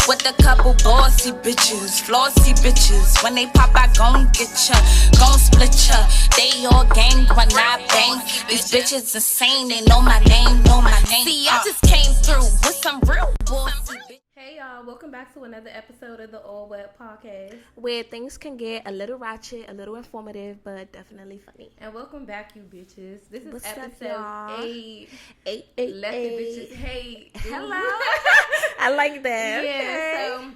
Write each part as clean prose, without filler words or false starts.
with a couple bossy bitches, flossy bitches. When they pop, I gon' get ya, gon' split ya. They all gang when I bang. These bitches insane, they know my name, know my name. See, I just came through with some real bossy bitches. Hey y'all, welcome back to another episode of the All Web Podcast, where things can get a little ratchet, a little informative, but definitely funny. and welcome back, you bitches. This is What's up, episode y'all? 8. Eight. Let the bitches hate. Hello. I like that. Yeah. So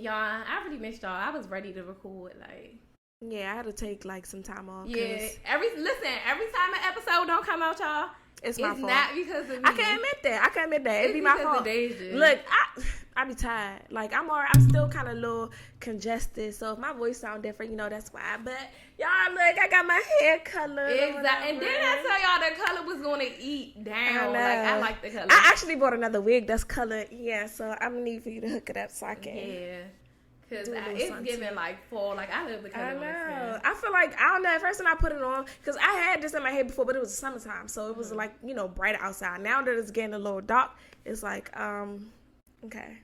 y'all, I really missed y'all. I was ready to record. Yeah, I had to take some time off. Yeah. Every time an episode don't come out, y'all, it's my fault. It's not because of me. I can admit that. It'd be my fault. Deja. Look, I be tired. I'm still kind of a little congested. So if my voice sound different, that's why. But y'all, look, I got my hair colored. Exactly. And then I tell y'all the color was gonna eat down. I like the color. I actually bought another wig that's colored. Yeah, so I'm gonna need for you to hook it up so I can. Yeah. Cause it's giving fall. I love the color. I know. I feel I don't know. At first when I put it on, cause I had this in my head before, but it was summertime, so it was bright outside. Now that it's getting a little dark, it's okay.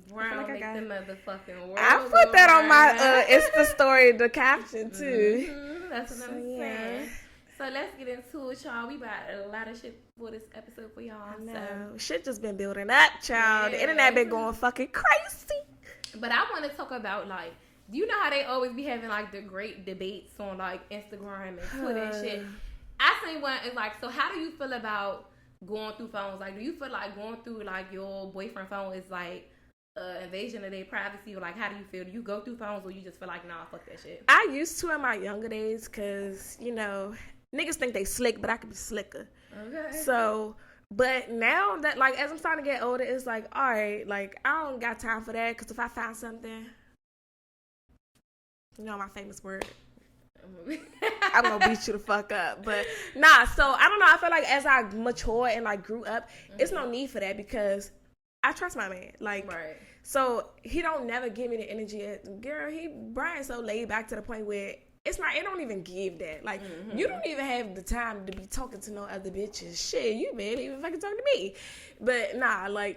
Brown make the motherfucking world. I put that on my Insta story, the caption too. Mm-hmm. That's what I'm saying. So let's get into it, y'all. We got a lot of shit for this episode for y'all. So shit just been building up, child. Yeah. The internet been going fucking crazy. But I want to talk about do you know how they always be having the great debates on Instagram and Twitter and shit? I think one is so how do you feel about going through phones? Do you feel like going through your boyfriend phone is invasion of their privacy, or how do you feel? Do you go through phones, or you just feel nah, fuck that shit? I used to in my younger days, cause niggas think they slick, but I could be slicker. Okay. So. But now that, as I'm starting to get older, it's all right, I don't got time for that, because if I find something, my famous word, I'm going to beat you the fuck up. But, nah, so, I don't know, I feel as I matured and, grew up, it's no need for that, because I trust my man. Right. So, he don't never give me the energy. Girl, Brian's so laid back to the point where it don't even give that. You don't even have the time to be talking to no other bitches. Shit, you barely even fucking talk to me. But nah, I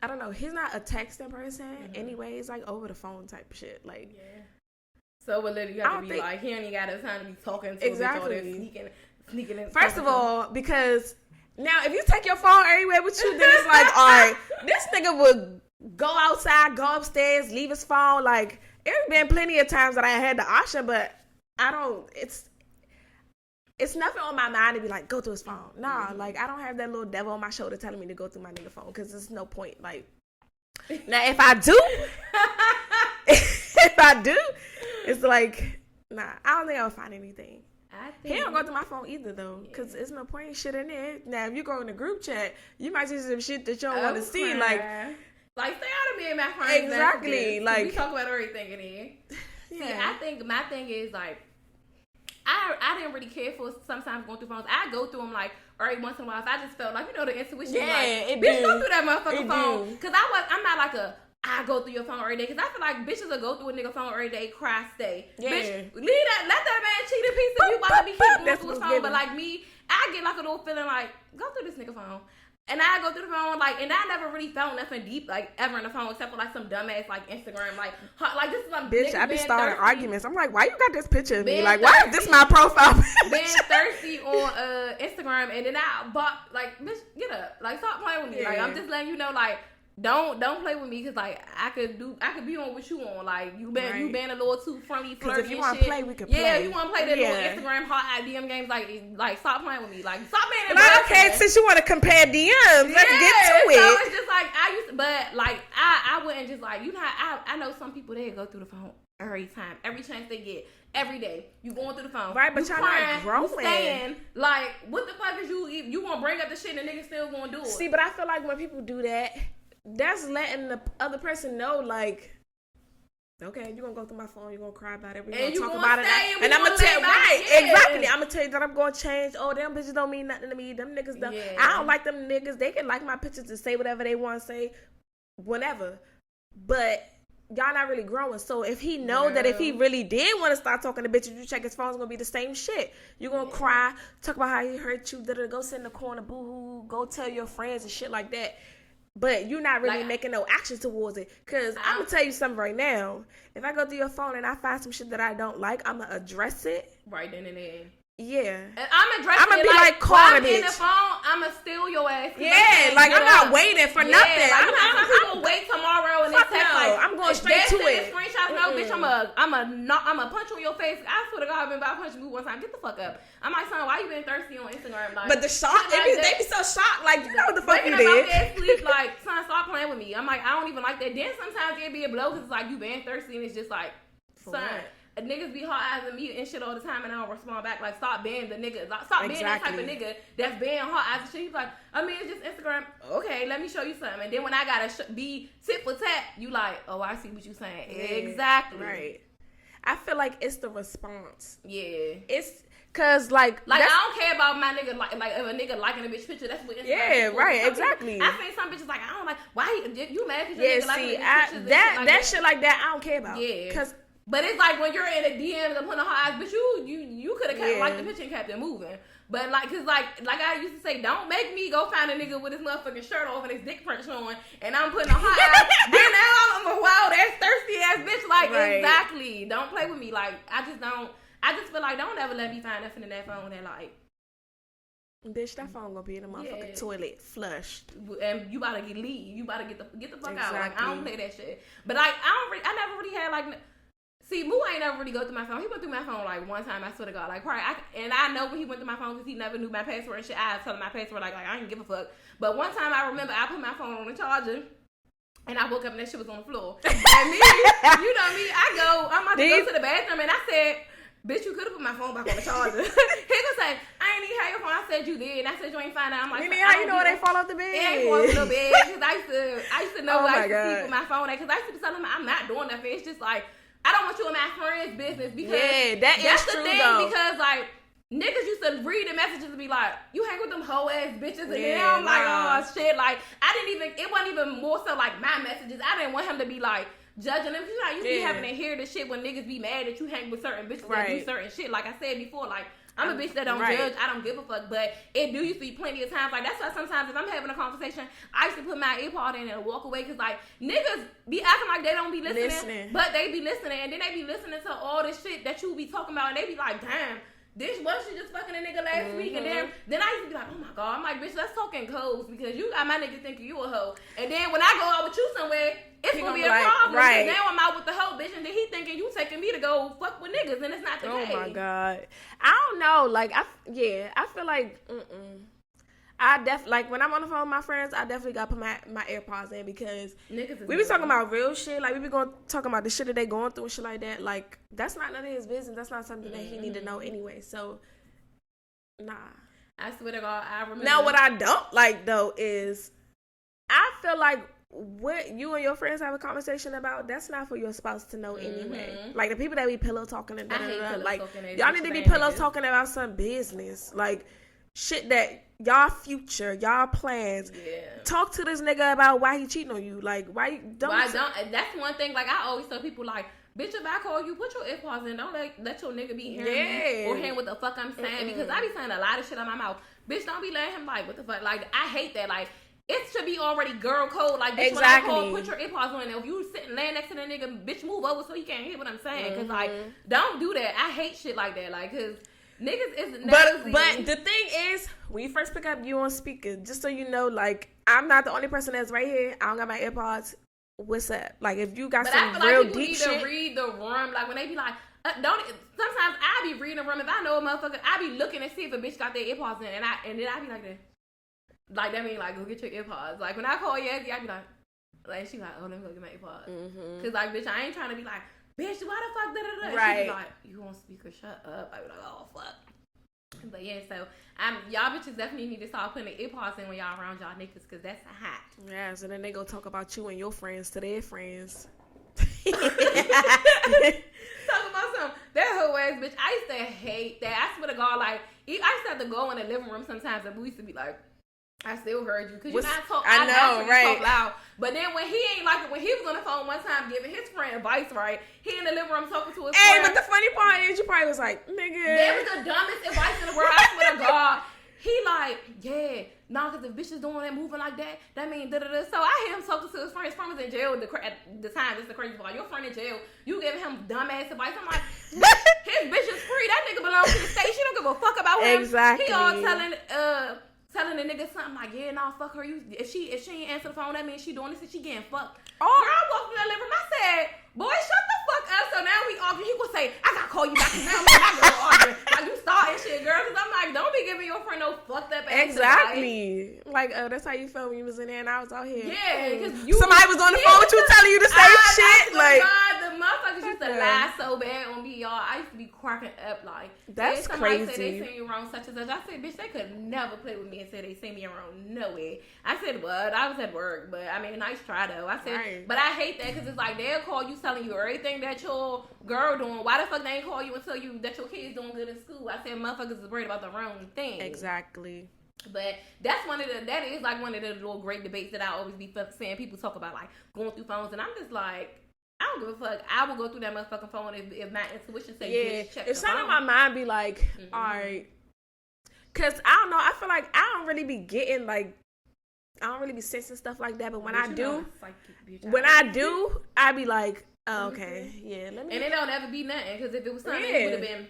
don't know. He's not a texting person anyway. It's over the phone type of shit. Yeah. So what literally you have to be he only got the time to be talking to exactly. Sneaking in. First of all, because now if you take your phone everywhere with you, then it's all right, this nigga would go outside, go upstairs, leave his phone. There's been plenty of times that I had the option, but I don't, it's nothing on my mind to be go through his phone. Nah, I don't have that little devil on my shoulder telling me to go through my nigga phone, because there's no point. Now if I do, it's nah, I don't think I'll find anything. He don't go through my phone either, though, because there's no point in shit in there. Now, if you go in the group chat, you might see some shit that you don't want to see, stay out of me and my friends. Exactly. We talk about everything in here. Yeah. See, I think my thing is I didn't really care for sometimes going through phones. I go through them every once in a while. If I just felt the intuition. Yeah, bitch, go through that motherfucking phone. Because I'm not I go through your phone every day. Because I feel bitches will go through a nigga phone every day, cry, stay. Yeah. Bitch, let that man cheat a piece of you about to be keep going through his phone. But me, I get a little feeling go through this nigga phone. And I go through the phone, and I never really found nothing deep, ever in the phone, except for, some dumbass, Instagram, this is some bitch, I be starting arguments. I'm why you got this picture of me? Why is this thirsty. my profile? Being thirsty on Instagram, and then I bought, bitch, get up. Stop playing with me. Yeah. I'm just letting you know, don't play with me, because, I could be on what you on. You been a little too friendly, flirty, if you want to play, we can play. Yeah, you want to play that little Instagram hot DM games, stop playing with me. Stop being But okay, since you want to compare DMs, let's get to it. So it's just I used to, but I wouldn't just I know some people, they go through the phone every time, every chance they get, every day. You going through the phone. Right, but y'all not growing. You staying, what the fuck is you gonna bring up the shit and the nigga still gonna do it? See, but I feel when people do that, that's letting the other person know, okay, you're gonna go through my phone, you're gonna cry about it, we're gonna talk about it, and I'm gonna tell exactly, I'm gonna tell you that I'm gonna change. Oh, them bitches don't mean nothing to me. Them niggas don't. Yeah. I don't like them niggas. They can like my pictures to say whatever they want to say, whenever. But y'all not really growing. So if he know that if he really did want to start talking to bitches, you check his phone, it's gonna be the same shit. You're gonna cry, talk about how he hurt you, go sit in the corner, boo hoo, go tell your friends and shit like that. but you're not really making no action towards it. Because I'm going to tell you something right now. If I go through your phone and I find some shit that I don't like, I'm going to address it. Right then and there. Yeah. And I'm addressing I'm gonna it be like while I'm bitch. in the phone, I'm gonna steal your ass. Yeah, like I'm not waiting for nothing. Like, some people wait tomorrow and they text like, I'm going straight to it. Screenshots, no, bitch, I'm a punch on your face. I swear to God, I've been about punching you one time. Get the fuck up. I'm like, son, why you been thirsty on Instagram? Like, but the shock, they be so shocked. Like, you know what the fuck you did? Waking sleep, like, son, stop playing with me. I'm like, I don't even like that. Then sometimes it be a blow because it's like you been thirsty and it's just like, son. Niggas be hard eyes at me and shit all the time, and I don't respond back. Like, stop being the nigga. Like, stop being that type of nigga that's being hard eyes and shit. He's like, I mean, it's just Instagram. Okay, let me show you something. And then when I gotta be tit for tat, you like, oh, I see what you saying. Yeah, exactly. Right. I feel like it's the response. Yeah. It's cause like I don't care about my nigga like if a nigga liking a bitch picture. That's what Instagram. Yeah, right. Exactly. I think some bitches like I don't like why you mad because your nigga liking a bitch pictures. That shit like that I don't care about. Yeah. Cause. But it's like when you're in a DM and putting on her eyes, but you could have kept liked the picture and kept it moving. But like, cause like I used to say, don't make me go find a nigga with his motherfucking shirt off and his dick print showing, and I'm putting on her eyes. Then now I'm a wild ass thirsty ass bitch. Like exactly, don't play with me. Like I just feel like don't ever let me find nothing in that phone that like. Bitch, that phone gonna be in the motherfucking toilet, flushed, and you about to leave. You about to get the fuck out. Like I don't play that shit. But like I never really had like. See, Moo ain't never really go through my phone. He went through my phone like one time. I swear to God, like and I know when he went through my phone because he never knew my password and shit. I tell him my password like I didn't give a fuck. But one time I remember I put my phone on the charger. And I woke up and that shit was on the floor. And me, you know me, I'm about to go to the bathroom and I said, bitch, you could have put my phone back on the charger. He gonna say, I ain't even have your phone. I said you did. And I said you ain't find out. I'm like, how you know it ain't fall off the bed? It ain't fall off the bed. Cause I used to know what I used to see with my phone. Cause I used to tell him I'm not doing nothing. It's just like, I don't want you in my friend's business because that's the thing though. Because like niggas used to read the messages and be like, you hang with them hoe ass bitches, and then I'm like, oh shit, like it wasn't even more so like my messages. I didn't want him to be like judging them. You know, you be having to hear the shit when niggas be mad that you hang with certain bitches that do certain shit. Like I said before, like I'm a bitch that don't judge. I don't give a fuck. But it do used to be plenty of times. Like, that's why sometimes if I'm having a conversation, I used to put my earpod in and walk away. Because, like, niggas be acting like they don't be listening. But they be listening. And then they be listening to all this shit that you be talking about. And they be like, damn, this was she just fucking a nigga last week. And then I used to be like, oh my God. I'm like, bitch, let's talk in codes. Because you got my nigga thinking you a hoe. And then when I go out with you somewhere, it's gonna be a problem. Right. Now I'm out with the hoe bitch, and then he thinking you taking me to go fuck with niggas, and it's not the case. Oh my God. I don't know. Like, I feel like, I like when I'm on the phone with my friends, I definitely gotta put my AirPods in because we be talking about real shit. Like, we be talking about the shit that they going through and shit like that. Like, that's not none of his business. That's not something that he need to know anyway. So, nah. I swear to God, I remember. Now, what I don't like though is, I feel like what you and your friends have a conversation about, that's not for your spouse to know anyway. Like the people that be pillow talking and like y'all need to be pillow talking about some business, like shit that y'all future, y'all plans. Talk to this nigga about why he cheating on you. Like why don't. That's one thing. Like I always tell people, like, bitch, if I call you, put your earpods in. Don't let your nigga be hearing me or hearing what the fuck I'm saying because I be saying a lot of shit out my mouth. Bitch, don't be letting him like what the fuck. Like I hate that. Like. It should be already girl code. Like, bitch, when I call, put your earpods on. And if you sitting laying next to the nigga, bitch, move over so you can't hear what I'm saying. Because, like, don't do that. I hate shit like that. Like, because niggas is nosy. But the thing is, when you first pick up you on speaker, just so you know, like, I'm not the only person that's right here. I don't got my AirPods. What's up? Like, if you got some real deep shit. But I feel like people need to read the room. Like, when they be like, sometimes I be reading the room. If I know a motherfucker, I be looking to see if a bitch got their AirPods in. And then I be like that. Like, that mean, like, go get your earpods. Like, when I call Yazzie, I be like, she like, oh, let me go get my earpods. Because, like, bitch, I ain't trying to be like, bitch, why the fuck, da-da-da. Right. She be like, you on speaker, shut up. I be like, oh, fuck. But, yeah, so, y'all bitches definitely need to start putting the earpods in when y'all around y'all niggas, because that's hot. Yeah, so then they go talk about you and your friends to their friends. Talk about some that whole ass bitch. I used to hate that. I swear to God, like, I used to have to go in the living room sometimes, and we used to be like, I still heard you because you not talk. I know, right? Talk loud. But then when he ain't like it, when he was on the phone one time giving his friend advice, right? He in the living room talking to his friend. But the funny part is, you probably was like, nigga, that was the dumbest advice in the world. I swear to God. He like, yeah, nah, because if bitches doing that, moving like that, that means da-da-da. So I hear him talking to his friend. His friend was in jail at the time. This is the crazy part. Your friend in jail, you giving him dumbass advice. I'm like, his bitch is free. That nigga belongs to the state. She don't give a fuck about him. Exactly. He all telling the nigga something like, yeah, nah, fuck her. If she ain't answer the phone, that means she doing this and she getting fucked. Oh. Girl, I walked in that living room. I said, boy, shut the fuck up. So now we arguing. He gonna say, I gotta call you back. Now me and my girl arguing. Like, you starting shit, girl. Because I'm like, don't be giving your friend no fucked up ass Exactly. Like, that's how you felt when you was in there and I was out here. Yeah, because somebody was on the phone with you telling you the same shit. Like, God, the motherfuckers used to lie so bad on me, y'all. I used to be cracking up. Like, that's somebody crazy. Said they seen you wrong, such and such. I said, bitch, they could never play with me and say they seen me wrong. No way. I said, what? I was at work, but I mean, nice try though. I said, right. But I hate that because it's like they'll call you telling you everything that your girl doing. Why the fuck they ain't call you and tell you that your kid's doing good in school? I said, motherfuckers is worried about the wrong thing. Exactly. But that is like one of the little great debates that I always be saying. People talk about like going through phones, and I'm just like, I don't give a fuck. I will go through that motherfucking phone if my intuition say, yeah. Bitch, check if something in my mind be like, all right, because I don't know. I feel like I don't really be getting like, I don't really be sensing stuff like that. But when I do, I be like, oh, okay, yeah. Let me. And it don't ever be nothing because if it was something, it would have been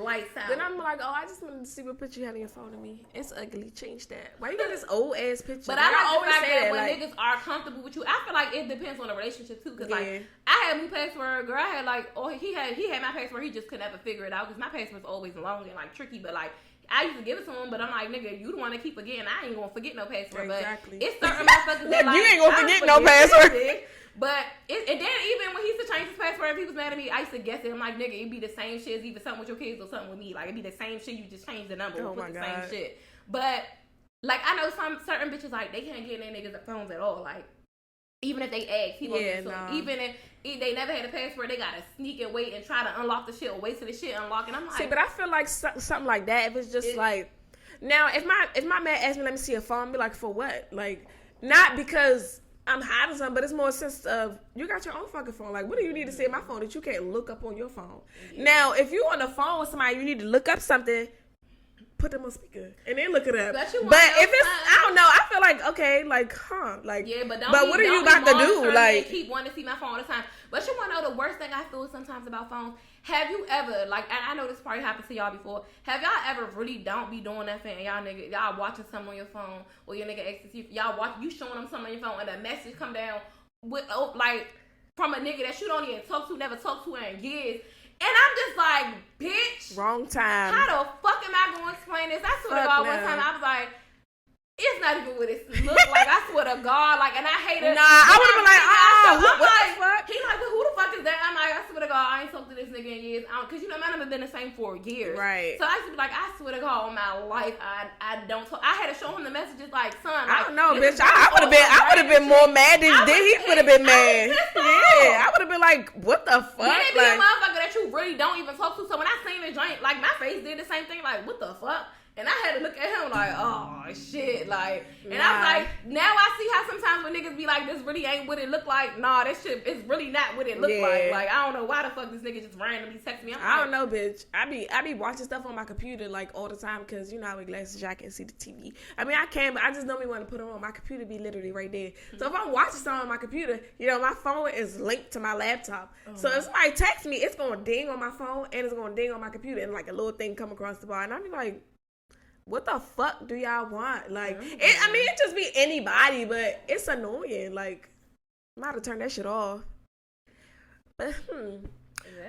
lights out. Then I'm like, oh, I just wanted to see what picture you had in your phone of me. It's ugly. Change that. Why you got this old ass picture? But I don't always say that when niggas are comfortable with you. I feel like it depends on the relationship too. Cause like I had my password, girl. I had like, he had my password. He just could never figure it out because my password's always long and like tricky. But like I used to give it to him, but I'm like, nigga, you the one to keep forgetting. I ain't gonna forget no password. Exactly. But it's certain motherfuckers that like you ain't gonna forget no password. But and then even when he used to change his password, if he was mad at me, I used to guess it. I'm like, nigga, it'd be the same shit. It's either something with your kids or something with me. Like it'd be the same shit. You just change the number. Oh my God. Same shit. But like I know some certain bitches like they can't get in their niggas' phones at all. Like even if they ask, he won't get to them. Even if they never had a password, they gotta sneak and wait and try to unlock the shit or wait till the shit unlock. And I'm like, see, but I feel like something like that. If it's just like. Now, if my man asks me, let me see a phone, I'll be like, for what? Like, not because I'm hiding something, but it's more a sense of, you got your own fucking phone. Like, what do you need to see in my phone that you can't look up on your phone? Yeah. Now, if you on the phone with somebody, you need to look up something, put them on speaker, and then look it up. But if it's, I don't know, I feel like, okay, like, like, yeah, but what are you about to do? Like, keep wanting to see my phone all the time. But you want to know the worst thing I feel sometimes about phones? Have you ever, like, and I know this probably happened to y'all before, have y'all ever really don't be doing that thing and y'all watching something on your phone, or your nigga asks you, you showing them something on your phone, and a message come down with, like, from a nigga that you don't even talk to, never talked to in years, and I'm just like, bitch. Wrong time. How the fuck am I going to explain this? I swear to God, one time I was like, it's not even what it look like. I swear to God, like, and I hate it. Nah, I would have been like, what the fuck? He like, well, who the fuck is that? I'm like, I swear to God, I ain't talked to this nigga in years. Cause you know, man, I've been the same for years. Right. So I used to be like, I swear to God, on my life, I don't talk. I had to show him the messages like, son, like, I don't know, bitch. I would have been more mad than he would have been mad. Yeah, I would have been like, what the fuck? Then it be a motherfucker that you really don't even talk to. So when I seen the joint, like my face did the same thing. Like, what the fuck? And I had to look at him like, oh, shit. Like, and I was like, now I see how sometimes when niggas be like, this really ain't what it look like. Nah, that shit is really not what it look like. Like, I don't know why the fuck this nigga just randomly text me. I don't know, bitch. I be watching stuff on my computer, like, all the time because, you know, I wear glasses, I can't see the TV. I mean, I can, but I just don't even want to put them on. My computer be literally right there. Mm-hmm. So if I'm watching something on my computer, you know, my phone is linked to my laptop. Oh. So if somebody texts me, it's going to ding on my phone and it's going to ding on my computer and, like, a little thing come across the bar. And I be like, what the fuck do y'all want? Like, it just be anybody, but it's annoying. Like, I'm about to turn that shit off. But,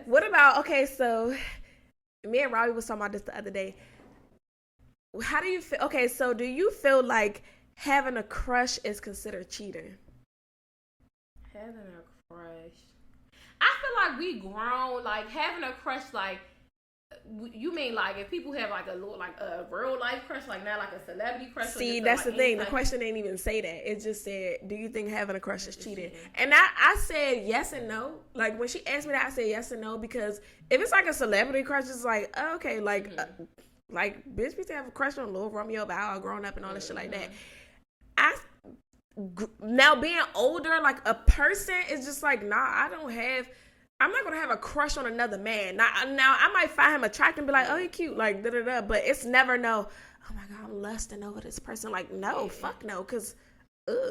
what about, okay, so, me and Robbie was talking about this the other day. How do you feel, okay, so do you feel like having a crush is considered cheating? Having a crush? I feel like we grown, like, having a crush, like, you mean like if people have like a real life crush, like not like a celebrity crush? See, that's the thing. The question didn't even say that. It just said, do you think having a crush is cheating? And I said yes and no. Like when she asked me that, I said yes and no because if it's like a celebrity crush, it's like, oh, okay, like like bitch, we used to have a crush on Lil Romeo, but all grown up and all this shit like that. Now being older, like a person is just like, nah, I don't have I'm not gonna have a crush on another man. Now I might find him attractive and be like, oh, he cute, like da da da. But it's never no. Oh my god, I'm lusting over this person. Like no, fuck no, because.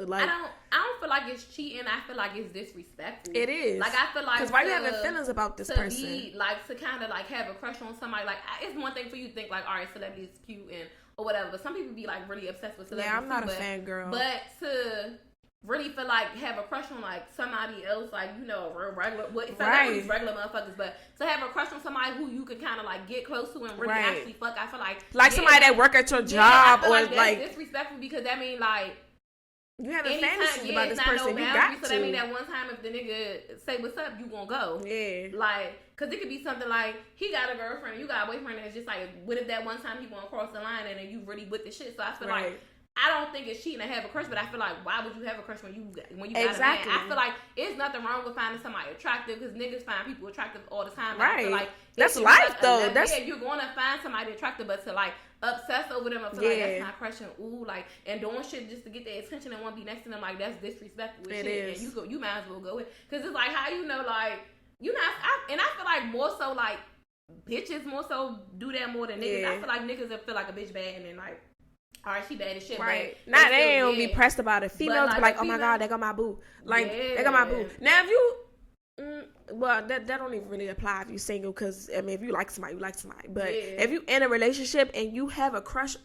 Like I don't feel like it's cheating. I feel like it's disrespectful. It is. Like I feel like because why you having feelings about this person? To kind of like have a crush on somebody. Like it's one thing for you to think like, all right, celebrity is cute and or whatever. But some people be like really obsessed with celebrities. Yeah, I'm not a fan girl. But to really feel like have a crush on like somebody else, like regular, celebrities, regular motherfuckers. But to have a crush on somebody who you could kind of like get close to and really actually fuck, I feel like somebody that work at your job or like disrespectful because that mean like. You have a fantasy about this person. You got to. So that mean that one time if the nigga say what's up, you gonna go. Yeah. Like, cause it could be something like he got a girlfriend, you got a boyfriend, and it's just like, what if that one time he gonna cross the line and then you really with the shit? So I feel like I don't think it's cheating to have a crush, but I feel like why would you have a crush when you got a man? I feel like it's nothing wrong with finding somebody attractive because niggas find people attractive all the time. Right. I feel like that's life though. You're gonna find somebody attractive, but to like obsess over them, I feel like that's not crushing. Ooh, like and doing shit just to get their attention and want to be next to them, like that's disrespectful. It shit. is. And you might as well go with because it's like how you know like you know and I feel like more so like bitches more so do that more than niggas. I feel like niggas that feel like a bitch bad and then like. Alright, she bad as shit. Right. Now they don't be pressed about it. Females be like, oh my god, they got my boo. Like, they got my boo. Now if you, well, that don't even really apply if you single because, I mean, if you like somebody, you like somebody. But if you in a relationship and you have a crush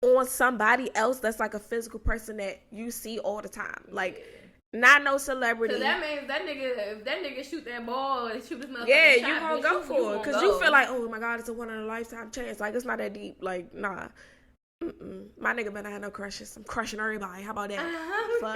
on somebody else that's like a physical person that you see all the time. Like, not no celebrity. So that means if that nigga shoot that ball and shoot this motherfucker you gonna go for it. Because you feel like, oh my god, it's a one in a lifetime chance. Like, it's not that deep. Like, nah. My nigga better have no crushes. I'm crushing everybody. How about that? Fuck.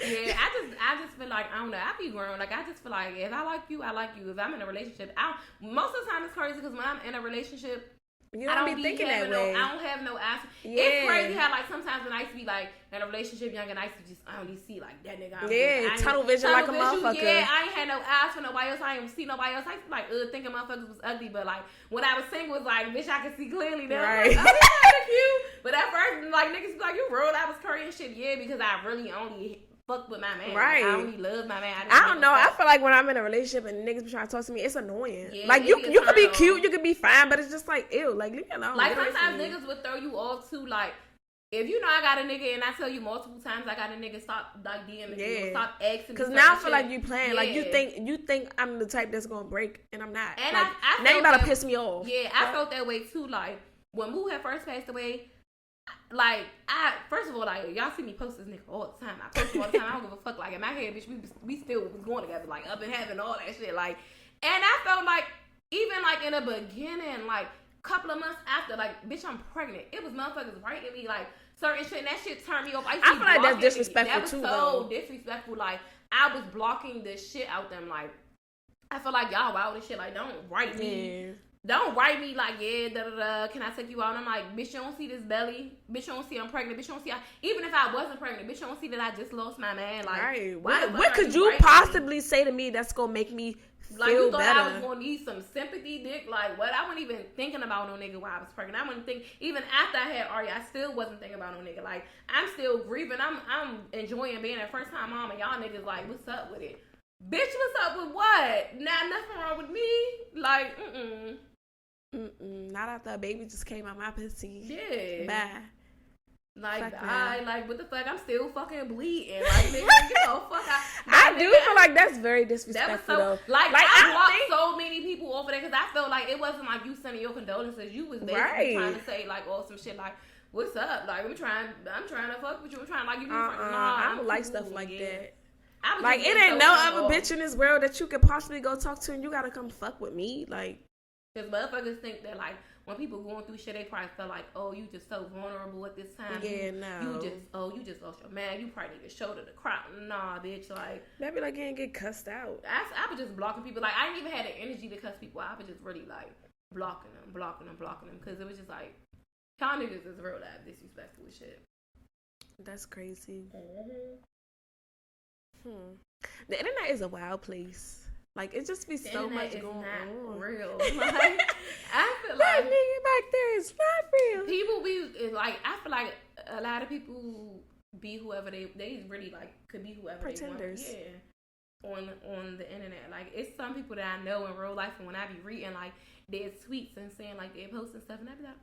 Yeah, I just feel like I don't know. I be grown. Like I just feel like if I like you, I like you. If I'm in a relationship, most of the time it's crazy because when I'm in a relationship, I don't be thinking that way. I don't have no ass. Yeah. It's crazy how like sometimes when I used to be like in a relationship young and I used to just I only see like that nigga. Tunnel vision like a motherfucker. Yeah, I ain't had no ass for nobody else. I ain't see nobody else. I used to like thinking motherfuckers was ugly, but like when I was single, it was like bitch, I could see clearly. They right. Like, oh, cute. But at first, like niggas be like you rolled. I was curry and shit. Yeah, because I really only fuck with my man. Right. I only love my man. I don't know. I feel like when I'm in a relationship and niggas be trying to talk to me, it's annoying. Yeah, like you could be cute, you could be fine, but it's just like ew. Like leave me alone. Like sometimes niggas would throw you off too. Like if you know I got a nigga and I tell you multiple times I got a nigga, stop like DMing me, stop asking. Because now I feel like you playing. Like you think I'm the type that's gonna break, and I'm not. And like, I now you about to piss me off. Yeah, I felt that way too. Like when Moo had first passed away. Like first of all, like y'all see me post this nigga all the time. I post him all the time. I don't give a fuck. Like in my head, bitch, we still was going together, like up in heaven, all that shit. Like, and I felt like even like in the beginning, like couple of months after, like bitch, I'm pregnant. It was motherfuckers writing me like certain shit, and that shit turned me off. I feel like that's disrespectful too. That was so disrespectful. Like I was blocking the shit out them. Like I feel like y'all wild and shit. Like don't write me. Don't write me like, yeah, da-da-da, can I take you out? And I'm like, bitch, you don't see this belly. Bitch, you don't see I'm pregnant. Bitch, you don't see even if I wasn't pregnant, bitch, you don't see that I just lost my man. Like, right. What could you possibly say to me that's going to make me feel like, you thought better? I was going to need some sympathy, dick? Like, what? I wasn't even thinking about no nigga while I was pregnant. I wasn't think, even after I had Ari, I still wasn't thinking about no nigga. Like, I'm still grieving. I'm enjoying being a first-time mom, and y'all niggas like, what's up with it? Bitch, what's up with what? Nah, nothing wrong with me. Like, not after a baby just came out my pussy. Yeah. Bye. Like, like, what the fuck? I'm still fucking bleeding. Like, nigga, get the fuck out. I do feel like that's very disrespectful, though. Like I blocked so many people off of that because I felt like it wasn't like you sending your condolences. You was basically trying to say, like, some shit like, what's up? Like, I'm trying to fuck with you. I'm trying, like, you I don't like stuff like that. Like, it ain't no other bitch in this world that you could possibly go talk to and you gotta come fuck with me. Like, because motherfuckers think that, like, when people going through shit, they probably feel like, oh, you just so vulnerable at this time. Yeah, no. You just lost your man. You probably need to shoulder the crowd. Nah, bitch. Like, maybe like you didn't get cussed out. I was just blocking people. Like, I didn't even have the energy to cuss people out. I was just really, like, blocking them. Because it was just like, y'all niggas is real life disrespectful and shit. That's crazy. The internet is a wild place. Like, it just be so much going on. Real. Like, I feel that nigga back there is not real. People be like, I feel like a lot of people be whoever they really like could be whoever pretenders. They want. Yeah. on the internet. Like, it's some people that I know in real life, and when I be reading like their tweets and saying like they're posting stuff, and I be like,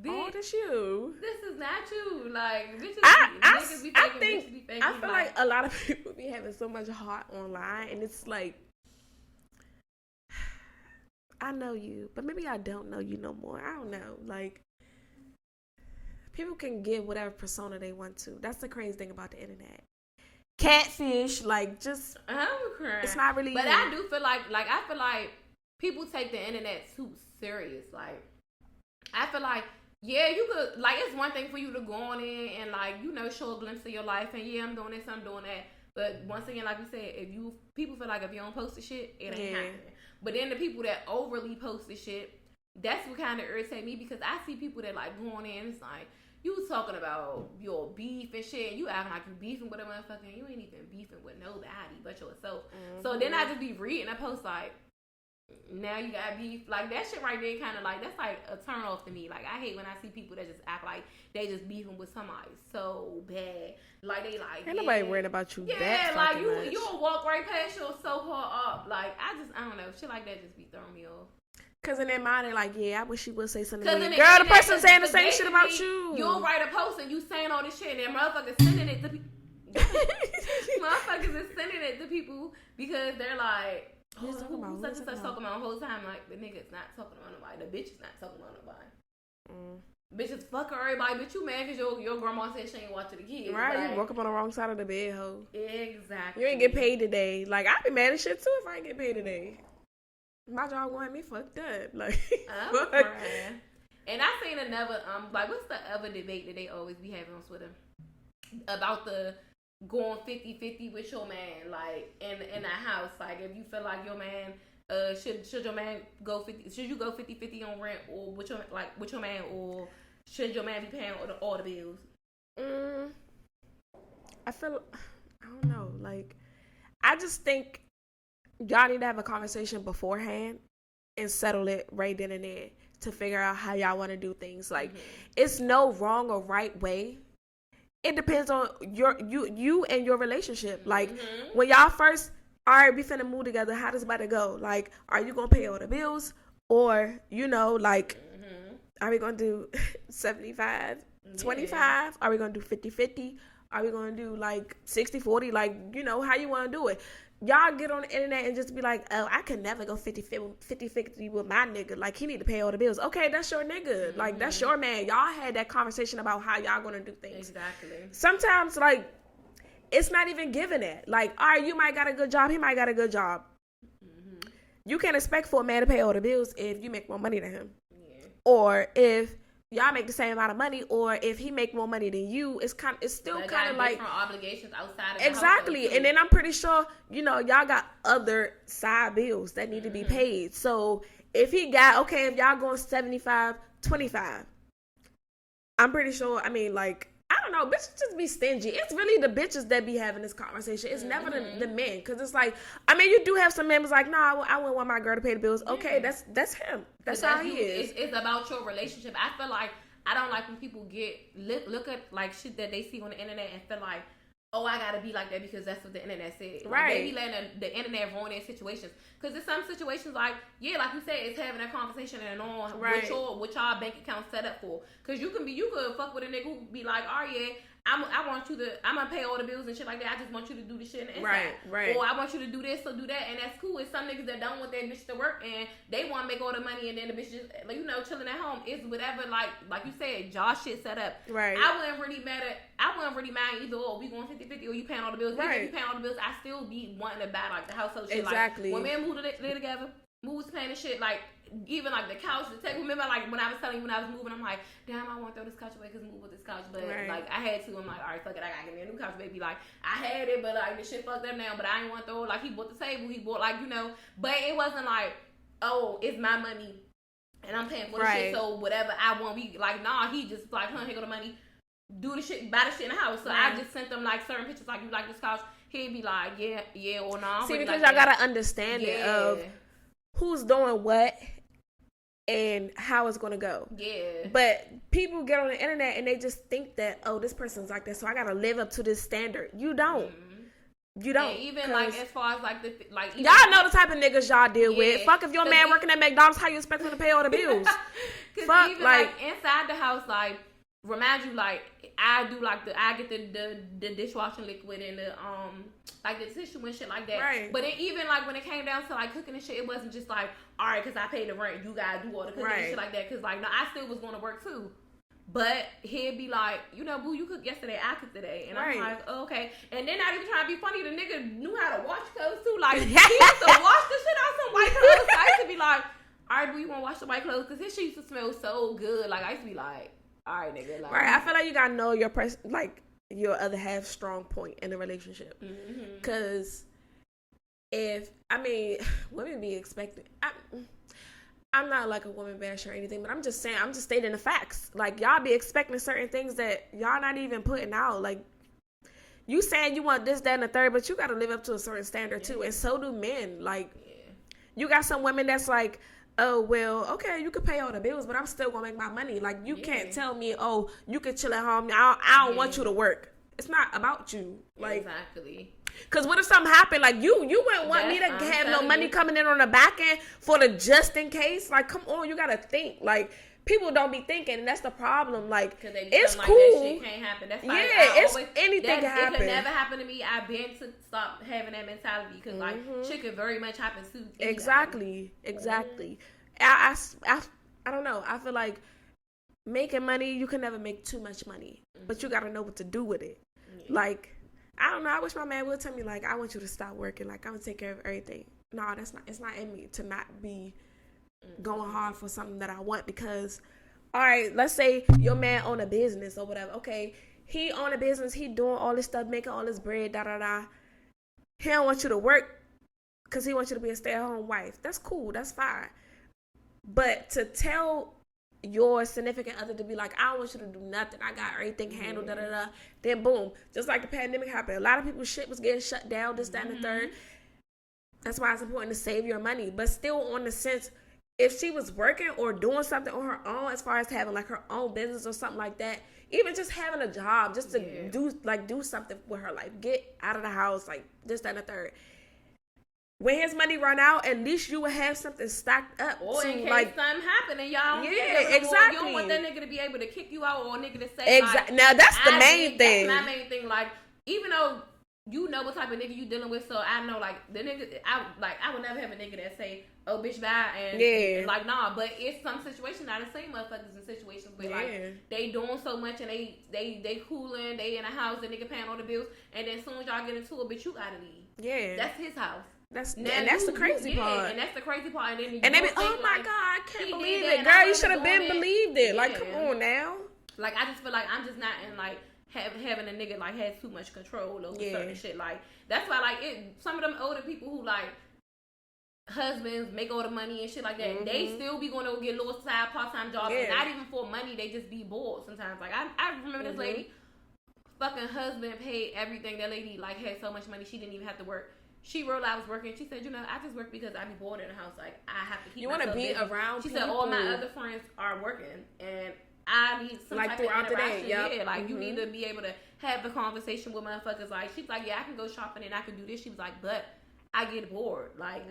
oh, that's you. This is not you. Like, bitches, niggas be faking, bitches be faking. I feel like a lot of people be having so much heart online, and it's like, I know you, but maybe I don't know you no more. I don't know. Like, people can get whatever persona they want to. That's the crazy thing about the internet. Catfish, like, just, I'm crying. It's not really. But I do feel like people take the internet too serious. Like, I feel like, yeah, you could, like, it's one thing for you to go on in and, like, you know, show a glimpse of your life, and yeah, I'm doing this, I'm doing that. But once again, like we said, people feel like if you don't post the shit, it ain't happening. But then the people that overly post the shit, that's what kind of irritate me, because I see people that like going in, it's like, you talking about your beef and shit, and you acting like you beefing with a motherfucker, and you ain't even beefing with nobody but yourself. Mm-hmm. So then I just be reading a post like, now you got beef. Like, that shit right there kind of like, that's like a turn off to me. Like, I hate when I see people that just act like they just beefing with somebody so bad. Like, they like, ain't nobody worried about you. Yeah, like you'll walk right past your so-called up. Like, I don't know, shit like that just be throwing me off. Cause in their mind they're like, yeah, I wish she would say something to me. Girl, the person saying the same shit about you. You'll write a post and you saying all this shit, and then motherfuckers sending it to people. Motherfuckers is sending it to people because they're like, who's such and such talking about the whole time? Like, the nigga's not talking about nobody. The bitch is not talking about nobody. Bitches fuck everybody. Bitch, you mad because your grandma said she ain't watching the kids. Right, like, you woke up on the wrong side of the bed, ho. Exactly. You ain't get paid today. Like, I'd be mad as shit too if I ain't get paid today. My job wanted me fucked up. Like, I'm crying. And I seen another, like, what's the other debate that they always be having on Twitter? About the going 50-50 with your man, like, in a house. Like, if you feel like your man, should your man go 50, should you go 50-50 on rent, or with your man, or should your man be paying all the bills? I don't know. Like, I just think y'all need to have a conversation beforehand and settle it right then and there to figure out how y'all want to do things. Like, it's no wrong or right way. It depends on you and your relationship. Like, when y'all first, all right, we finna move together, how does it go? Like, are you gonna pay all the bills, or, you know, like, are we gonna do 75-25? Are we gonna do 50-50? Are we gonna do like 60-40? Like, you know, how you wanna do it? Y'all get on the internet and just be like, oh, I could never go 50-50 with my nigga. Like, he need to pay all the bills. Okay, that's your nigga. Like, that's your man. Y'all had that conversation about how y'all gonna do things. Exactly. Sometimes, like, it's not even given that. Like, all right, you might got a good job. He might got a good job. You can't expect for a man to pay all the bills if you make more money than him. Yeah. Or if y'all make the same amount of money, or if he make more money than you, it's still kind of like different obligations outside of the exactly. And then I'm pretty sure, you know, y'all got other side bills that need to be paid. So if y'all going 75-25, I'm pretty sure. I mean, like, I don't know, bitches just be stingy. It's really the bitches that be having this conversation. It's never the men, because it's like, I mean, you do have some men who's like, nah, I wouldn't want my girl to pay the bills. Okay, that's him. That's how he is. It's about your relationship. I feel like, I don't like when people look at like shit that they see on the internet and feel like, oh, I gotta be like that because that's what the internet said. Like, right. They be letting the internet ruin their situations. Because in some situations, like, yeah, like you said, it's having a conversation and on right. what y'all bank account set up for. Because you could fuck with a nigga who be like, oh yeah, I'm gonna pay all the bills and shit like that. I just want you to do the shit in the inside. Right. Or I want you to do this or do that, and that's cool. It's some niggas that don't want that bitch to work and they want to make all the money, and then the bitch just, like, you know, chilling at home. It's whatever, like you said, y'all shit set up. Right. I wouldn't really mind either, or we going 50-50 or you paying all the bills. Right. If you paying all the bills, I still be wanting to buy like the household shit. Exactly. Like, when men moved together, moves paying the shit, like, even like the couch, the table. Remember, like, when I was telling you when I was moving, I'm like, damn, I want to throw this couch away because move with this couch. But like, I had to. I'm like, all right, fuck it, I gotta get me a new couch, baby. Like, I had it, but like, the shit fucked up now. But I ain't want to throw it. Like, he bought the table, he bought, like, you know. But it wasn't like, oh, it's my money and I'm paying for the shit, so whatever I want. We like, nah, he just like, here go the money, do the shit, buy the shit in the house. So I just sent them like certain pictures, like, you like this couch? He'd be like, yeah, or nah. See, because y'all gotta understand it of who's doing what and how it's gonna go. Yeah. But people get on the internet and they just think that, oh, this person's like that, so I gotta live up to this standard. You don't. You don't. And even like as far as like y'all know the type of niggas y'all deal with. Fuck if your man working at McDonald's, how you expect him to pay all the bills? Fuck, even like inside the house, like remind you like I do like I get the dishwashing liquid and the like the tissue and shit like that. Right. But even like when it came down to like cooking and shit, it wasn't just like, all right, because I paid the rent, you gotta do all the cooking and shit like that. Because like no, I still was going to work too. But he'd be like, you know, boo, you cooked yesterday, I cooked today. And I'm like, oh, okay. And then not even trying to be funny, the nigga knew how to wash clothes too. Like, he used to wash the shit out some white clothes. So I used to be like, all right, boo, you want to wash the white clothes? Because his shit used to smell so good. Like, I used to be like, all right, nigga. Like, right, I feel like you got to know your person, like, your other half strong point in the relationship. Because women be expected. I'm not like a woman basher or anything, but I'm just saying, I'm just stating the facts. Like, y'all be expecting certain things that y'all not even putting out. Like, you saying you want this, that, and the third, but you got to live up to a certain standard too. And so do men. Like, you got some women that's like, oh, well, okay, you could pay all the bills, but I'm still going to make my money. Like, you can't tell me, oh, you could chill at home. I don't want you to work. It's not about you. Like, exactly. Because what if something happened? Like, you wouldn't want me to have no money coming in on the back end for the just in case? Like, come on, you got to think. Like, people don't be thinking, and that's the problem. Like, it's cool. That shit can't happen. That's anything can happen. It could never happen to me. I've been to stop having that mentality because, like, shit could very much happen too. Exactly. I don't know. I feel like making money, you can never make too much money, but you got to know what to do with it. Like, I don't know. I wish my man would tell me, like, I want you to stop working. Like, I'm going to take care of everything. No, it's not in me to not be going hard for something that I want because, all right, let's say your man own a business or whatever. Okay, he own a business. He doing all this stuff, making all this bread, da-da-da. He don't want you to work because he wants you to be a stay-at-home wife. That's cool. That's fine. But to tell your significant other to be like, I don't want you to do nothing. I got everything handled, da-da-da. Then boom, just like the pandemic happened. A lot of people's shit was getting shut down, this, that, and the third. That's why it's important to save your money. But still on the sense, if she was working or doing something on her own, as far as having like her own business or something like that, even just having a job, just to do something with her life, get out of the house, like this, that, and the third. When his money run out, at least you will have something stacked up. Or in case something happen and y'all don't exactly. You don't want that nigga to be able to kick you out or a nigga to say exactly. Now that's the main thing. That's my main thing. Like, even though you know what type of nigga you dealing with, so I know like the nigga. I would never have a nigga that say, "Oh, bitch, bye," and like nah. But it's some situations. I done seen motherfuckers in situations where like they doing so much and they cooling, they in a house, the nigga paying all the bills, and then as soon as y'all get into it, bitch, you gotta leave. Yeah, that's his house. That's the crazy part. And that's the crazy part. And then they be, oh my God, I can't believe it. Girl, you should have been believed it. Like, come on now. Like, I just feel like I'm just not in, like, having a nigga, like, has too much control over certain shit. Like, that's why, like, some of them older people who, like, husbands make all the money and shit like that, they still be going to get little side part-time jobs. And not even for money, they just be bored sometimes. Like, I remember this lady, fucking husband paid everything. That lady, like, had so much money, she didn't even have to work. She realized I was working. She said, you know, I just work because I be bored in the house. Like, I have to keep myself busy. You want to be around people. She said, all my other friends are working. And I need some type of interaction. Yeah, like, you need to be able to have the conversation with motherfuckers. Like, she's like, yeah, I can go shopping and I can do this. She was like, but I get bored. Like,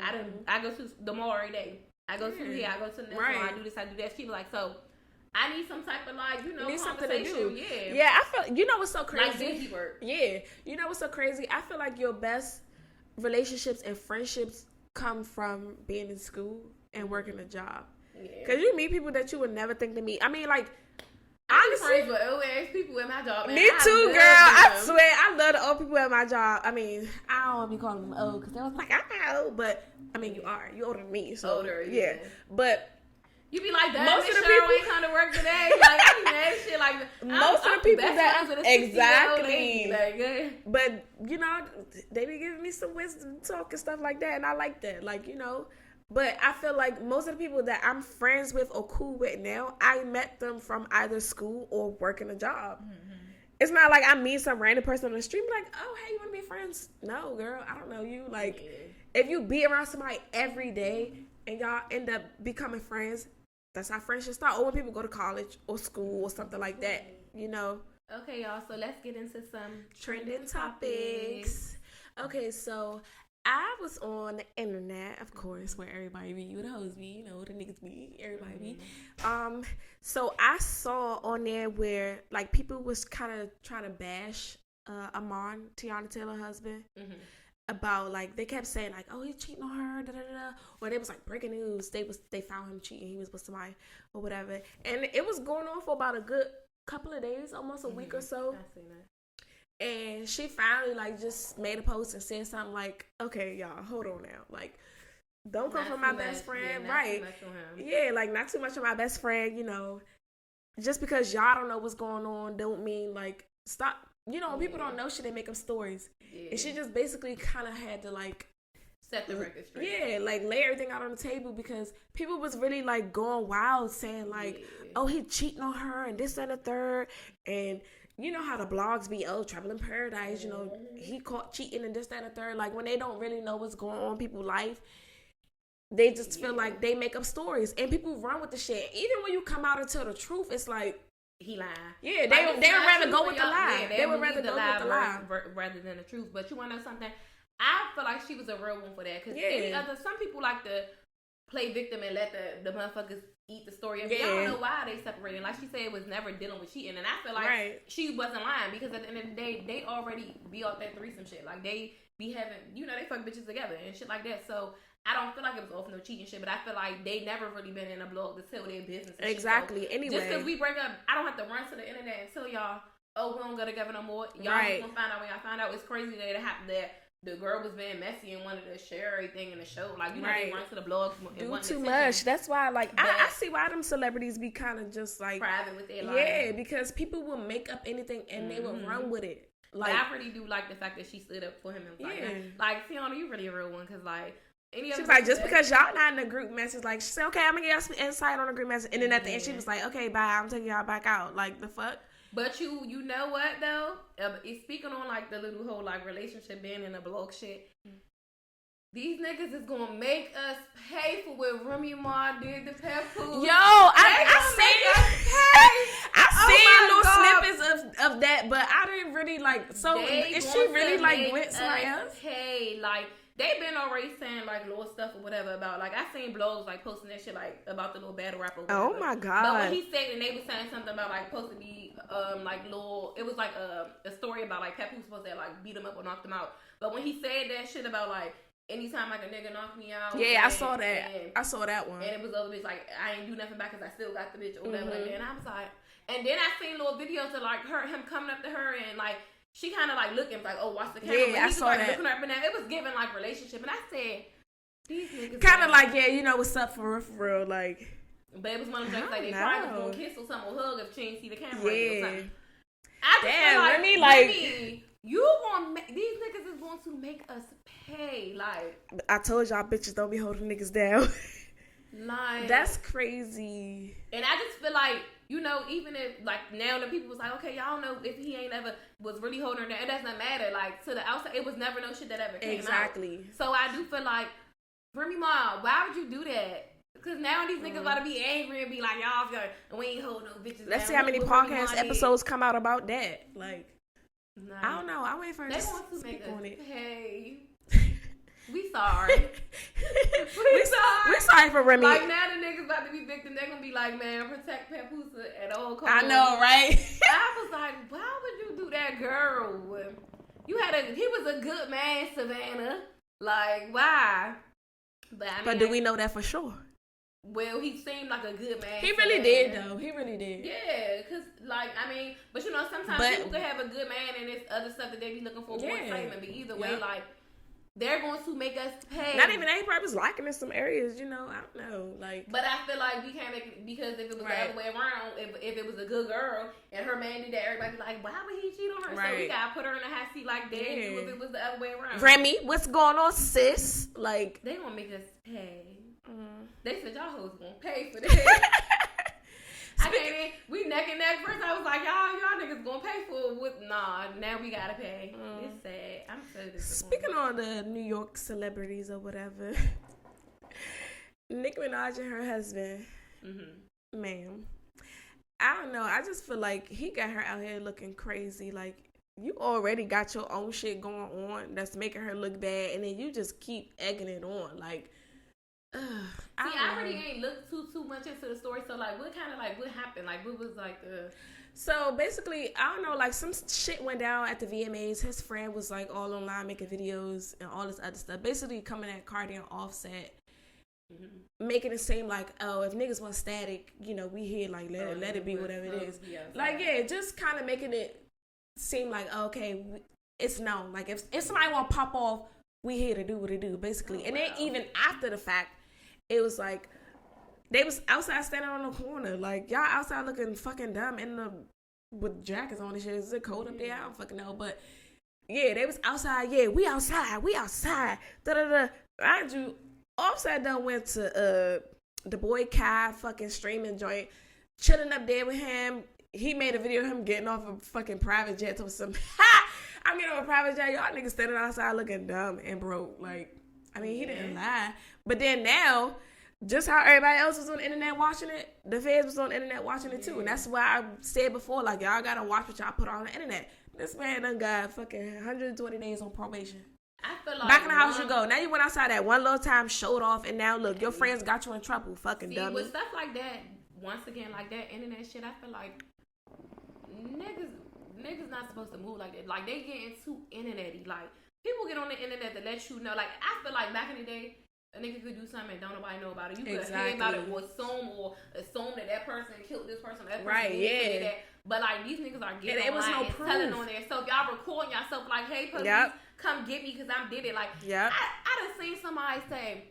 I go to the mall every day. I go to here. I go to the next one. I do this. I do that. She was like, so I need some type of, like, you know, conversation. To do. Yeah, I feel, you know what's so crazy? Like busy work. Yeah. You know what's so crazy? I feel like your best relationships and friendships come from being in school and working a job. Because you meet people that you would never think to meet. I mean, like, honestly, friends with old ass people at my job. Me too, girl. I swear, I love the old people at my job. I mean, I don't want to be calling them old because they was like, I'm not old, but I mean, you are. You older than me, so older, yeah. But you be like, most of the people ain't come to work today. Like, I be mad shit. Like, most of the people that exactly. But you know, they be giving me some wisdom talk and stuff like that, and I like that. Like, you know. But I feel like most of the people that I'm friends with or cool with now, I met them from either school or working a job. It's not like I meet some random person on the street, like, oh, hey, you want to be friends? No, girl, I don't know you. Like, if you be around somebody every day and y'all end up becoming friends, that's how friendships start. Or when people go to college or school or something like that, you know. Okay, y'all, so let's get into some trending topics. Okay, so I was on the internet, of course, where everybody be, where the hoes be, you know, where the niggas be, everybody be. So I saw on there where like people was kind of trying to bash Amon, Tiana Taylor's husband, about like they kept saying like, oh, he's cheating on her, da da da, or they was like breaking news. They found him cheating. He was with somebody or whatever, and it was going on for about a good couple of days, almost a week or so. I seen that. And she finally like just made a post and said something like, okay, y'all, hold on now. Like, don't come from my best friend. Right. Yeah, like not too much of my best friend, you know. Just because y'all don't know what's going on don't mean like stop. You know, when people don't know shit, they make up stories. Yeah. And she just basically kind of had to like set the record straight. Yeah, like lay everything out on the table because people was really like going wild saying like, oh, he cheating on her and this and the third. And you know how the blogs be, oh, Trouble in Paradise, you know, he caught cheating and this, that, and the third. Like, when they don't really know what's going on in people's life, they just feel like they make up stories. And people run with the shit. Even when you come out and tell the truth, it's like, he lied. Yeah, they would rather go with the lie. Yeah, they would rather go with the lie rather than the truth. But you want to know something? I feel like she was a real one for that. Because some people like to play victim and let the motherfuckers eat the story. I don't know why they separated. Like she said, it was never dealing with cheating. And I feel like she wasn't lying because at the end of the day, they already be off that threesome shit. Like they be having, you know, they fuck bitches together and shit like that. So I don't feel like it was off no cheating shit, but I feel like they never really been in a blog to tell their business. And exactly. Shit. So anyway, just because we break up, I don't have to run to the internet and tell y'all, oh, we don't go together no more. Y'all just gonna find out when y'all find out. It's crazy that it happened that the girl was being messy and wanted to share everything in the show. Like, you know, they run to the blogs and do too much. That's why, like, I see why them celebrities be kind of just like private with their life. Yeah, because people will make up anything and they will run with it. Like, but I really do like the fact that she stood up for him and like, Tiana, you really a real one because like. She was like, just because y'all not in a group message, like, she said, okay, I'm gonna get some insight on the group message. And then at the end, she was like, okay, bye, I'm taking y'all back out. Like, the fuck? But you know what, though? It's speaking on, like, the little whole, like, relationship being in a blog shit. These niggas is gonna make us pay for what Remy Ma did to Papoose. Yo, I seen little snippets of that, but I didn't really, like, so is she really, like, with somebody else? Hey, like, they been already saying like little stuff or whatever about like I seen blogs like posting that shit like about the little battle rapper. Oh my god! But when he said and they was saying something about like supposed to be like little, it was like a story about like Papoose supposed to like beat him up or knocked him out. But when he said that shit about like anytime like a nigga knocked me out, I saw that. I saw that one. And it was other bitch like I ain't do nothing back because I still got the bitch or whatever. Like that. And I was like, and then I seen little videos of like him coming up to her and like. She kind of like looking like, oh, watch the camera. Yeah, I saw like, that. Looking up and down. It was giving like relationship, and I said, these niggas kind of like, yeah, you know what's up for real, like. But it was one of those things like they probably was gonna kiss or something or hug if she didn't see the camera. Yeah. Or something. I just feel like, Remy, you gonna these niggas is going to make us pay. Like I told y'all, bitches don't be holding niggas down. Like that's crazy. And I just feel like. You know, even if, like, now the people was like, okay, y'all know if he ain't ever was really holding her down, it doesn't matter. Like, to the outside, it was never no shit that ever came out. So I do feel like, Remy Ma, why would you do that? Because now these niggas about to be angry and be like, y'all, we ain't holding no bitches Let's down. see how many podcast episodes come out about that. Like, I don't know. I wait for her to speak on it. Hey. We sorry. we sorry for Remy. Like now the niggas about to be victim. They're gonna be like, man, protect Papoose at all costs. I know, right? I was like, why would you do that, girl? He was a good man, Savannah. Like, why? But do we know that for sure? Well, he seemed like a good man. He really did, though. He really did. Yeah, because, like, I mean, but you know, sometimes people could have a good man and it's other stuff that they be looking for more excitement. But either way, like, they're going to make us pay. Not even they probably was liking in some areas, you know. I don't know, like. But I feel like we can't make it because if it was the other way around, if it was a good girl and her man did that, everybody be like, why would he cheat on her? Right. So we gotta put her in a hot seat like that. And do if it was the other way around. Remy, what's going on, sis? Like they gonna make us pay. They said y'all hoes gonna pay for this. I came in, we neck and neck. First I was like, y'all niggas gonna pay for it. Nah, now we gotta pay. It's sad. I'm so disappointed. Speaking on the New York celebrities or whatever, Nicki Minaj and her husband, ma'am, I don't know. I just feel like he got her out here looking crazy. Like, you already got your own shit going on that's making her look bad, and then you just keep egging it on. Like, I already ain't looked too much into the story. So like, what happened? Like, what was like the? So basically, I don't know. Like, some shit went down at the VMAs. His friend was like all online making videos and all this other stuff. Basically, coming at Cardi and Offset. Mm-hmm. Making it seem like, oh, if niggas want static, you know, we here, like, let it be whatever it is. Yeah, like, yeah, just kind of making it seem like, oh, okay, it's known. Like, if somebody want to pop off, we here to do what it do, basically. And then even after the fact, it was like, they was outside standing on the corner. Like, y'all outside looking fucking dumb with jackets on and shit. Is it cold up there? I don't fucking know. But, yeah, they was outside. Yeah, we outside. Da-da-da. Mind you, Offset done went to the boy Kai fucking streaming joint, chilling up there with him. He made a video of him getting off a fucking private jet to some I'm getting off a private jet. Y'all niggas standing outside looking dumb and broke. Like, I mean, he didn't lie. But then now, just how everybody else was on the internet watching it, the feds was on the internet watching it too. And that's why I said before, like, y'all gotta watch what y'all put on the internet. This man done got fucking 120 days on probation. I feel like back in the house you go. Now you went outside that one little time, showed off, and now look, your friends got you in trouble. Fucking dummy. With stuff like that, once again, like that internet shit, I feel like niggas not supposed to move like that. Like, they getting too internety. Like, people get on the internet to let you know. Like, I feel like back in the day, a nigga could do something and don't nobody know about it. You could hear about it or assume that person killed this person. That person right, yeah. That. But like, these niggas are getting and online no and proof. telling on there. So if y'all recording yourself like, hey, police, come get me because I did it. Like, I done seen somebody say,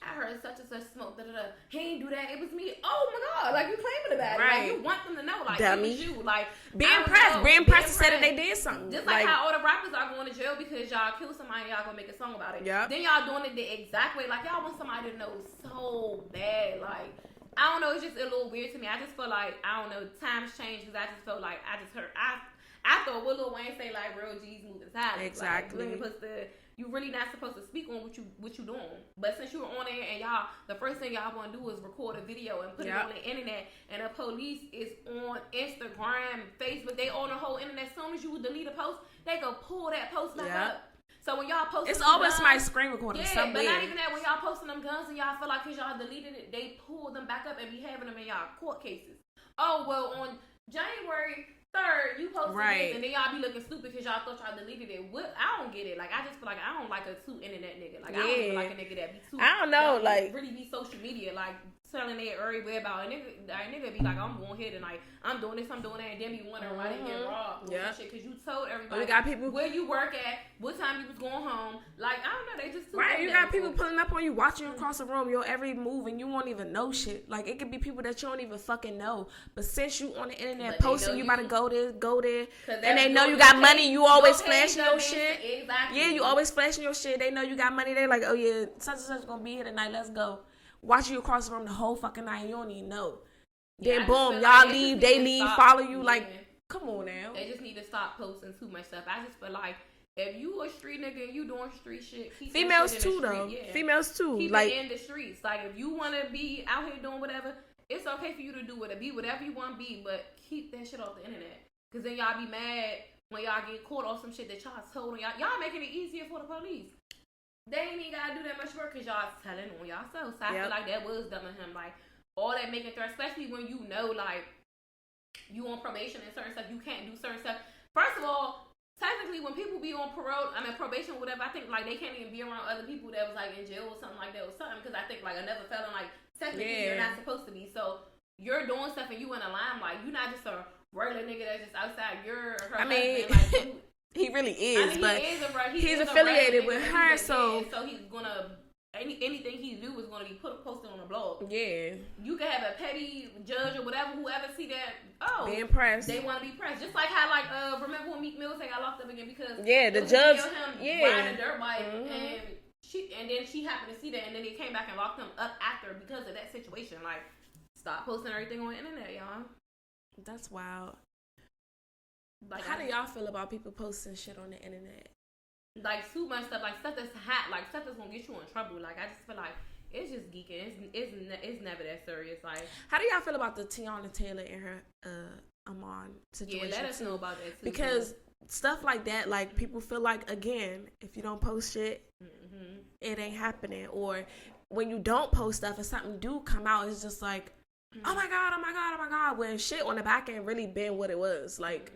I heard such and such smoke, da-da-da. He ain't do that. It was me. Oh, my God. Like, you claiming about it. Right. Like, you want them to know. Like, dummy. It was you. Like, being pressed said that they did something. Just like how all the rappers are going to jail because y'all killed somebody, y'all gonna make a song about it. Yep. Then y'all doing it the exact way. Like, y'all want somebody to know so bad. Like, I don't know. It's just a little weird to me. I just feel like, I don't know, times change because I just felt like I thought what Lil Wayne say, like, real G's moving silent. Exactly. Like, you really not supposed to speak on what you doing. But since you were on there and y'all, the first thing y'all want to do is record a video and put it on the internet, and the police is on Instagram, Facebook, they on the whole internet. As soon as you delete a post, they go pull that post back up. So when y'all posting, it's always somebody screen recording something. But not even that. When y'all posting them guns and y'all feel like because y'all deleted it, they pull them back up and be having them in y'all court cases. Oh, well, on January 3rd, you posted this, and then y'all be looking stupid because y'all thought y'all deleted it. What? I don't get it. Like, I just feel like I don't like a too internet nigga. Like, I don't feel like a nigga that be too. I don't know, like really be social media, like telling it everywhere about a nigga be like, I'm going here tonight. I'm doing this, I'm doing that, and then be wondering why they get robbed or shit because you told everybody. We got people where you work at, what time you was going home. Like, I don't know, they just too you got people pulling up on you, watching you across the room, your every move, and you won't even know shit. Like, it could be people that you don't even fucking know, but since you on the internet posting, you about to go there, and they know you got money. You always flashing your shit. Exactly. Yeah, you always flashing your shit. They know you got money. They like, oh yeah, such and such gonna be here tonight. Let's go. Watch you across the room the whole fucking night. You don't even know. Then boom, y'all leave. They leave. Follow you. Like, come on now. They just need to stop posting too much stuff. I just feel like if you a street nigga and you doing street shit, keep females shit too though. Yeah. Females too. Keep like it in the streets. Like, if you want to be out here doing whatever, it's okay for you to do it. Be whatever you want to be, but keep that shit off the internet. Cause then y'all be mad when y'all get caught off some shit that y'all told on y'all making it easier for the police. They ain't even gotta do that much work because y'all telling on y'allself. So I feel like that was dumb of him. Like, all that making threats, especially when you know, like, you on probation and certain stuff, you can't do certain stuff. First of all, technically, when people be on probation or whatever, I think, like, they can't even be around other people that was, like, in jail or something like that or something. Because I think, like, another felon, like, technically, you're not supposed to be. So, you're doing stuff and you in a limelight. You're not just a regular nigga that's just outside. You're her husband. Like, he really is, but he's is affiliated with her, so he's gonna anything he do is gonna be posted on a blog. Yeah, you can have a petty judge or whatever, whoever see that. Oh, being pressed. They want to be pressed, just like how remember when Meek Mill got locked up again because the judge riding a dirt bike and then she happened to see that and then they came back and locked him up after because of that situation. Like, stop posting everything on the internet, y'all. That's wild. Like, how do y'all feel about people posting shit on the internet? Like, too much stuff, like stuff that's hot, like stuff that's gonna get you in trouble. Like, I just feel like it's just geeking. It's never that serious. Like, how do y'all feel about the Tiana Taylor and her Amon situation? Yeah, let us know about that too. Because stuff like that. Like, people feel like, again, if you don't post shit, it ain't happening. Or when you don't post stuff and something do come out, it's just like, oh my God. When shit on the back end really been what it was. Like,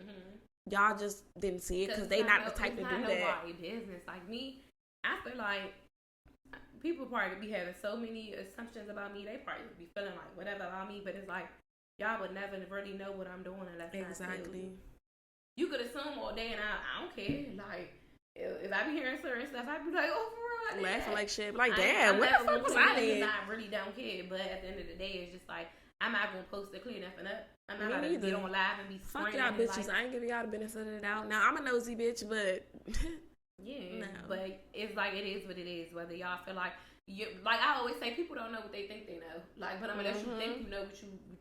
y'all just didn't see it because they not the type to do that. Nobody business. Like me, I feel like people probably be having so many assumptions about me. They probably be feeling like whatever about me, but it's like y'all would never really know what I'm doing unless exactly. You could assume all day, and I don't care. Like if I be hearing certain stuff, I'd be like, oh, for real, laughing like shit. Like, damn, what the fuck was I in? I really don't care, but at the end of the day, it's just like I'm not gonna post it clear nothing up. I'm not gonna get on live and be fuck y'all bitches. Like, I ain't giving y'all the benefit of the doubt. Now I'm a nosy bitch, but yeah, no. But it's like it is what it is. Whether y'all feel like you, like I always say, people don't know what they think they know. Like, but unless you think you know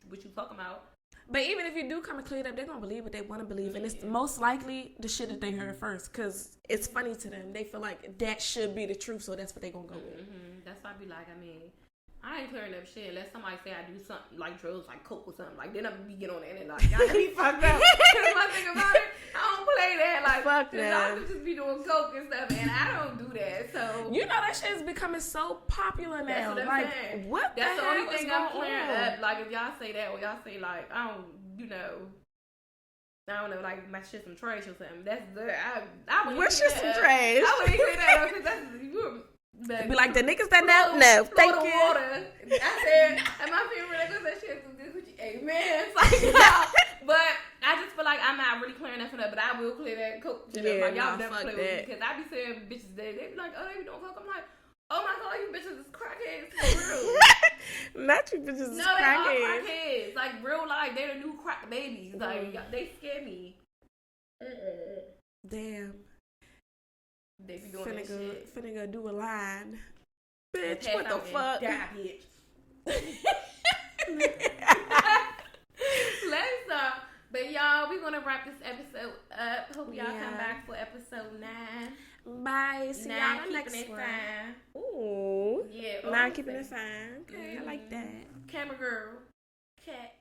what you talking about. But even if you do come and clear it up, they're gonna believe what they want to believe, and it's most likely the shit that they heard first, because it's funny to them. They feel like that should be the truth, so that's what they gonna go with. That's why I be like, I mean, I ain't clearing up shit unless somebody say I do something like drugs, like coke or something. Like, then I'm be get on the internet like, y'all be fucked up. Cause one thing about it, I don't play that. Like, fuck that. I could just be doing coke and stuff, and I don't do that. So you know that shit is becoming so popular now. That's what I'm like, saying. What? That's the only thing I'm clearing on? up. Like, if y'all say that, or y'all say like, I don't, I don't know, like my shit some trash or something. That's the I would. What shit some trash? I wouldn't clear that up because that's you. Be like the niggas that know. Thank you. Water. I said, and my favorite niggas that shit some good Gucci. Amen. It's like, but I just feel like I'm not really clearing nothing up, but I will clear that coke shit up. Like, y'all never play with me because I be saying bitches they be like, oh, they don't coke. I'm like, oh my God, you bitches is crackheads for real. Not you bitches is no, crackheads. They are crackheads. Like, real life, they're the new crack babies. Like, they scare me. Damn. They be doing that shit. Finna go do a line. Bitch, what the fuck? Die, bitch. Let's stop. But y'all, we're gonna wrap this episode up. Hope y'all come back for episode 9. Bye. See y'all in the next one. Ooh. Yeah. 9 keeping it fine. Okay, I like that. Camera girl. Cat.